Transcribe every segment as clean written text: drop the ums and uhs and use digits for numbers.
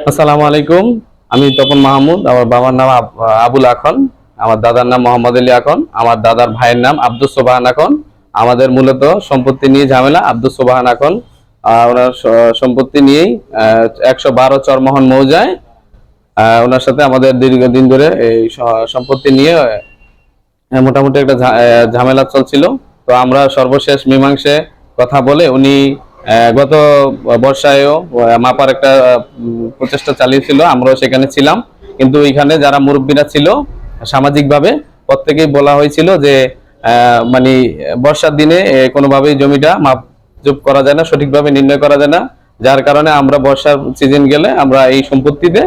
আসসালামু আলাইকুম। আমি তপন মাহমুদ। আমার বাবার নাম আবুল আখন। আমার দাদার নাম মোহাম্মদ আলী আখন। আমার দাদার ভাইয়ের নাম আব্দুস সোবাহান আখন। আমাদের মূলত সম্পত্তি নিয়ে ঝামেলা। আব্দুস সোবাহান আখন ওনার সম্পত্তি নিয়েই 112 চরমোহন মৌজায় ওনার সাথে আমাদের দীর্ঘদিন ধরে এই সম্পত্তি নিয়ে মোটামুটি একটা ঝামেলা চলছিল। তো আমরা সর্বশেষ মীমাংসে কথা বলে উনি গত বর্ষায়ও মাপার একটা প্রচেষ্টা চালিয়েছিল, আমরাও সেখানে ছিলাম। কিন্তু এখানে যারা মুরব্বীরা ছিল সামাজিকভাবে প্রত্যেকেই বলা হয়েছিল যে মানে বর্ষার দিনে কোনোভাবেই জমিটা মাপজোপ করা যায় না, সঠিকভাবে নির্ণয় করা যায় না। যার কারণে আমরা বর্ষার সিজন গেলে আমরা এই সম্পত্তিতে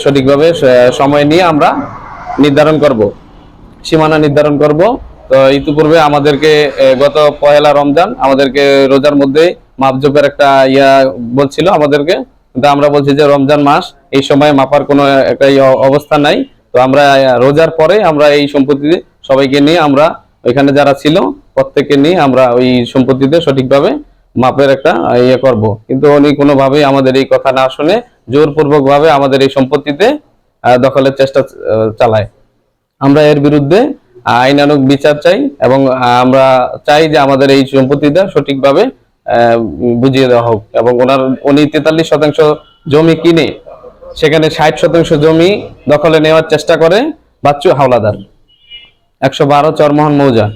সঠিকভাবে সময় নিয়ে আমরা নির্ধারণ করব, সীমানা নির্ধারণ করব। তো ইতিপূর্বে আমাদেরকে গত পহেলা রমজান আমাদেরকে রোজার মধ্যে মাপজোপের একটা বলছিল আমাদেরকে, কিন্তু আমরা বলছি যে রমজান মাস, এই সময় মাপার কোনো একটা অবস্থা নাই। তো আমরা রোজার পরে আমরা এই সম্পত্তিতে সবাইকে নিয়ে আমরা ওইখানে যারা ছিল প্রত্যেককে নিয়ে আমরা ওই সম্পত্তিতে সঠিকভাবে মাপের একটা করব। কিন্তু উনি কোনোভাবেই আমাদের এই কথা না শুনে জোরপূর্বক ভাবে আমাদের এই সম্পত্তিতে দখলের চেষ্টা চালায়। আমরা এর বিরুদ্ধে আইনানুগ বিচার চাই এবং আমরা চাই যে আমাদের এই সম্পত্তিটা সঠিকভাবে বুঝিয়ে দেওয়া হোক। এবং উনি 43% জমি কিনে সেখানে 60% জমি দখলে নেওয়ার চেষ্টা করে বাচ্চু হাওলাদার, 112 চরমোহন মৌজা।